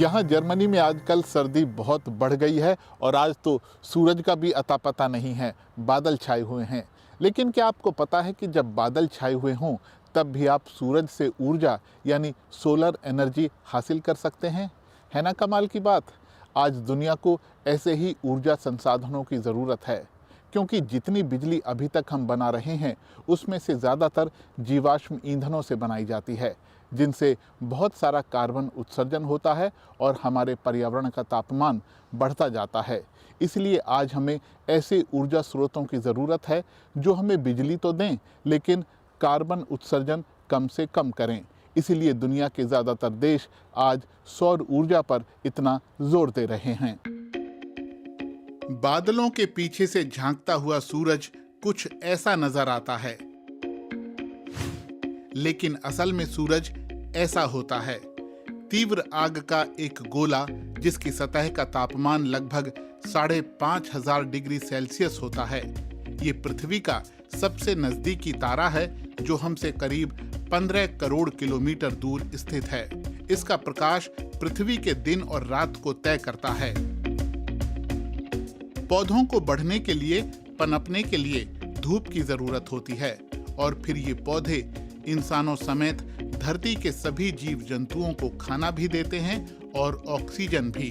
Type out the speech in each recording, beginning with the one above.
यहाँ जर्मनी में आजकल सर्दी बहुत बढ़ गई है और आज तो सूरज का भी अता पता नहीं है, बादल छाए हुए हैं। लेकिन क्या आपको पता है कि जब बादल छाए हुए हों तब भी आप सूरज से ऊर्जा यानी सोलर एनर्जी हासिल कर सकते हैं? है ना कमाल की बात। आज दुनिया को ऐसे ही ऊर्जा संसाधनों की ज़रूरत है, क्योंकि जितनी बिजली अभी तक हम बना रहे हैं उसमें से ज़्यादातर जीवाश्म ईंधनों से बनाई जाती है, जिनसे बहुत सारा कार्बन उत्सर्जन होता है और हमारे पर्यावरण का तापमान बढ़ता जाता है। इसलिए आज हमें ऐसे ऊर्जा स्रोतों की ज़रूरत है जो हमें बिजली तो दें लेकिन कार्बन उत्सर्जन कम से कम करें। इसीलिए दुनिया के ज़्यादातर देश आज सौर ऊर्जा पर इतना जोर दे रहे हैं। बादलों के पीछे से झांकता हुआ सूरज कुछ ऐसा नजर आता है, लेकिन असल में सूरज ऐसा होता है। तीव्र आग का एक गोला जिसकी सतह का तापमान लगभग 5,500 डिग्री सेल्सियस होता है। ये पृथ्वी का सबसे नजदीकी तारा है जो हमसे करीब 15 करोड़ किलोमीटर दूर स्थित है। इसका प्रकाश पृथ्वी के दिन और रात को तय करता है। पौधों को बढ़ने के लिए, पनपने के लिए धूप की जरूरत होती है और फिर ये पौधे इंसानों समेत धरती के सभी जीव जंतुओं को खाना भी देते हैं और ऑक्सीजन भी।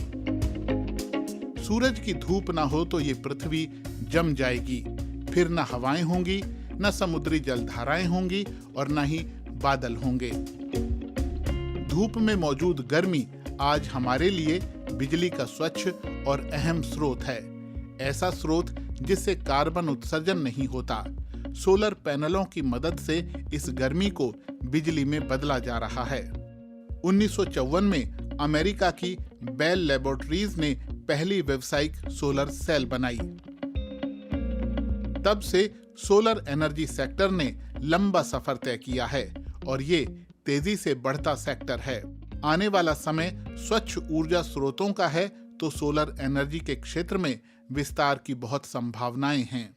सूरज की धूप ना हो तो ये पृथ्वी जम जाएगी, फिर न हवाएं होंगी, न समुद्री जलधाराएं होंगी और न ही बादल होंगे। धूप में मौजूद गर्मी आज हमारे लिए बिजली का स्वच्छ और अहम स्रोत है। ऐसा स्रोत जिससे कार्बन उत्सर्जन नहीं होता। सोलर पैनलों की मदद से इस गर्मी को बिजली में बदला जा रहा है। 1954 में अमेरिका की बेल लैबोरेटरीज ने पहली व्यावसायिक सोलर सेल बनाई। तब से सोलर एनर्जी सेक्टर ने लंबा सफर तय किया है और ये तेजी से बढ़ता सेक्टर है। आने वाला समय स्वच्छ ऊर्जा स्रोतों का है तो सोलर एनर्जी के क्षेत्र में विस्तार की बहुत संभावनाएं हैं।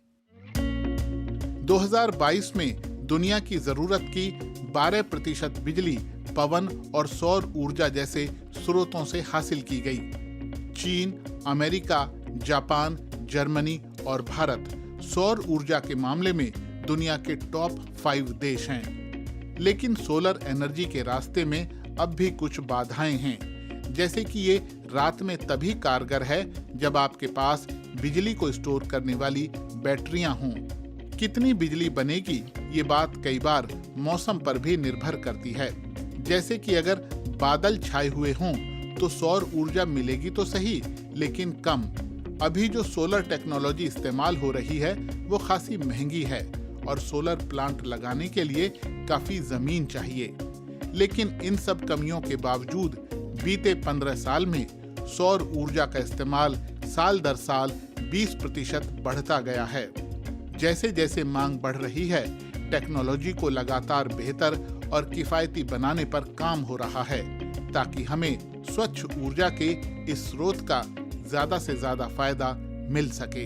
2022 में दुनिया की जरूरत की 12% बिजली पवन और सौर ऊर्जा जैसे स्रोतों से हासिल की गई। चीन, अमेरिका, जापान, जर्मनी और भारत सौर ऊर्जा के मामले में दुनिया के टॉप 5 देश हैं। लेकिन सोलर एनर्जी के रास्ते में अब भी कुछ बाधाएं हैं, जैसे कि ये रात में तभी कारगर है जब आपके पास बिजली को स्टोर करने वाली बैटरियां हों। कितनी बिजली बनेगी ये बात कई बार मौसम पर भी निर्भर करती है। जैसे कि अगर बादल छाए हुए हों तो सौर ऊर्जा मिलेगी तो सही, लेकिन कम। अभी जो सोलर टेक्नोलॉजी इस्तेमाल हो रही है वो खासी महंगी है और सोलर प्लांट लगाने के लिए काफी जमीन चाहिए। लेकिन इन सब कमियों के बावजूद बीते 15 साल में सौर ऊर्जा का इस्तेमाल साल दर साल 20% बढ़ता गया है। जैसे जैसे मांग बढ़ रही है, टेक्नोलॉजी को लगातार बेहतर और किफायती बनाने पर काम हो रहा है, ताकि हमें स्वच्छ ऊर्जा के इस स्रोत का ज्यादा से ज्यादा फायदा मिल सके।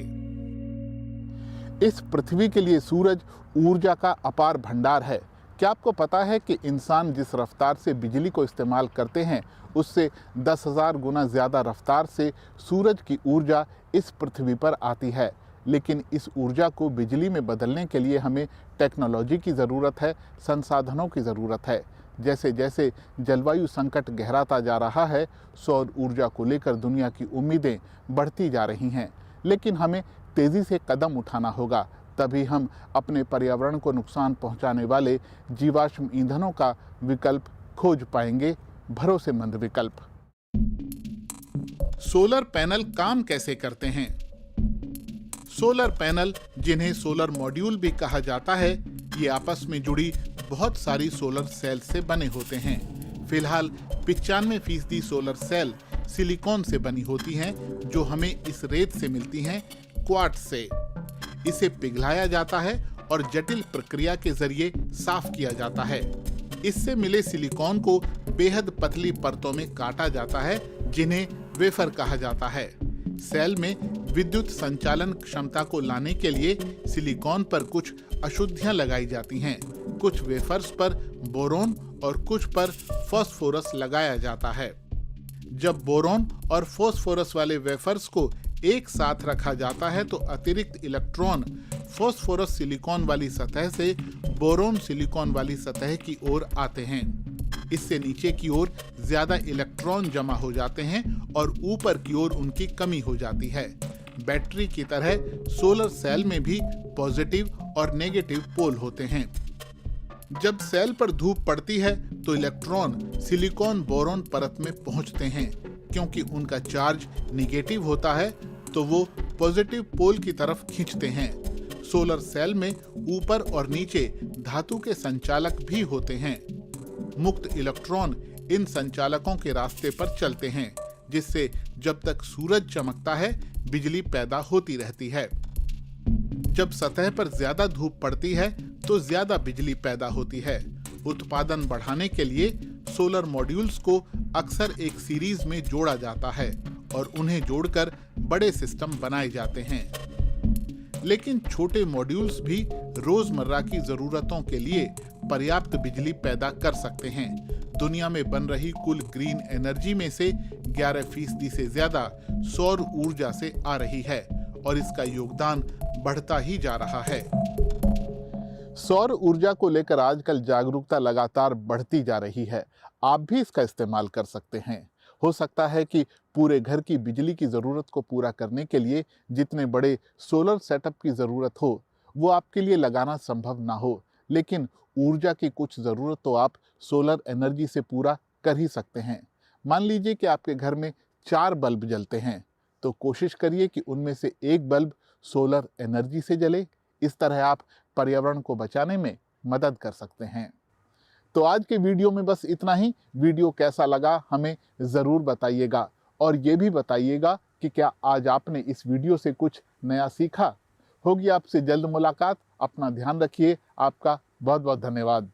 इस पृथ्वी के लिए सूरज ऊर्जा का अपार भंडार है। क्या आपको पता है कि इंसान जिस रफ्तार से बिजली को इस्तेमाल करते हैं उससे 10,000 गुना ज्यादा रफ्तार से सूरज की ऊर्जा इस पृथ्वी पर आती है। लेकिन इस ऊर्जा को बिजली में बदलने के लिए हमें टेक्नोलॉजी की ज़रूरत है, संसाधनों की ज़रूरत है। जैसे जैसे जलवायु संकट गहराता जा रहा है, सौर ऊर्जा को लेकर दुनिया की उम्मीदें बढ़ती जा रही हैं। लेकिन हमें तेज़ी से कदम उठाना होगा, तभी हम अपने पर्यावरण को नुकसान पहुंचाने वाले जीवाश्म ईंधनों का विकल्प खोज पाएंगे, भरोसेमंद विकल्प। सोलर पैनल काम कैसे करते हैं? सोलर पैनल, जिन्हें सोलर मॉड्यूल भी कहा जाता है, ये आपस में जुड़ी बहुत सारी सोलर सेल से बने होते हैं। फिलहाल 95% सोलर सेल सिलिकॉन से बनी होती हैं, जो हमें इस रेत से मिलती हैं, क्वार्ट्ज से। इसे पिघलाया जाता है और जटिल प्रक्रिया के जरिए साफ किया जाता है। इससे मिले सिलिकॉन को बेहद पतली परतों में काटा जाता है, जिन्हें वेफर कहा जाता है। सेल में विद्युत संचालन क्षमता को लाने के लिए सिलिकॉन पर कुछ अशुद्धियां लगाई जाती हैं। कुछ वेफर्स पर बोरोन और कुछ पर फास्फोरस लगाया जाता है। जब बोरॉन और फास्फोरस वाले वेफर्स को एक साथ रखा जाता है तो अतिरिक्त इलेक्ट्रॉन फास्फोरस सिलिकॉन वाली सतह से बोरॉन सिलिकॉन वाली सतह की ओर आते हैं। इससे नीचे की ओर ज्यादा इलेक्ट्रॉन जमा हो जाते हैं और ऊपर की ओर उनकी कमी हो जाती है। बैटरी की तरह सोलर सेल में भी पॉजिटिव और नेगेटिव पोल होते हैं। जब सेल पर धूप पड़ती है तो इलेक्ट्रॉन सिलिकॉन बोरॉन परत में पहुंचते हैं। क्योंकि उनका चार्ज निगेटिव होता है तो वो पॉजिटिव पोल की तरफ खींचते हैं। सोलर सेल में ऊपर और नीचे धातु के संचालक भी होते हैं। मुक्त इलेक्ट्रॉन इन संचालकों के रास्ते पर चलते हैं, जिससे जब तक सूरज चमकता है बिजली पैदा होती रहती है। जब सतह पर ज्यादा धूप पड़ती है तो ज्यादा बिजली पैदा होती है। उत्पादन बढ़ाने के लिए सोलर मॉड्यूल्स को अक्सर एक सीरीज में जोड़ा जाता है और उन्हें जोड़कर बड़े सिस्टम बनाए जाते हैं। लेकिन छोटे मॉड्यूल्स भी रोजमर्रा की जरूरतों के लिए पर्याप्त बिजली पैदा कर सकते हैं। दुनिया में बन रही कुल ग्रीन एनर्जी में से 11% से ज्यादा सौर ऊर्जा से आ रही है और इसका योगदान बढ़ता ही जा रहा है। सौर ऊर्जा को लेकर आजकल जागरूकता लगातार बढ़ती जा रही है। आप भी इसका इस्तेमाल कर सकते हैं। हो सकता है कि पूरे घर की बिजली की ज़रूरत को पूरा करने के लिए जितने बड़े सोलर सेटअप की ज़रूरत हो वो आपके लिए लगाना संभव ना हो, लेकिन ऊर्जा की कुछ ज़रूरत तो आप सोलर एनर्जी से पूरा कर ही सकते हैं। मान लीजिए कि आपके घर में 4 बल्ब जलते हैं, तो कोशिश करिए कि उनमें से एक बल्ब सोलर एनर्जी से जले। इस तरह आप पर्यावरण को बचाने में मदद कर सकते हैं। तो आज के वीडियो में बस इतना ही। वीडियो कैसा लगा हमें ज़रूर बताइएगा और ये भी बताइएगा कि क्या आज आपने इस वीडियो से कुछ नया सीखा। होगी आपसे जल्द मुलाकात। अपना ध्यान रखिए। आपका बहुत बहुत धन्यवाद।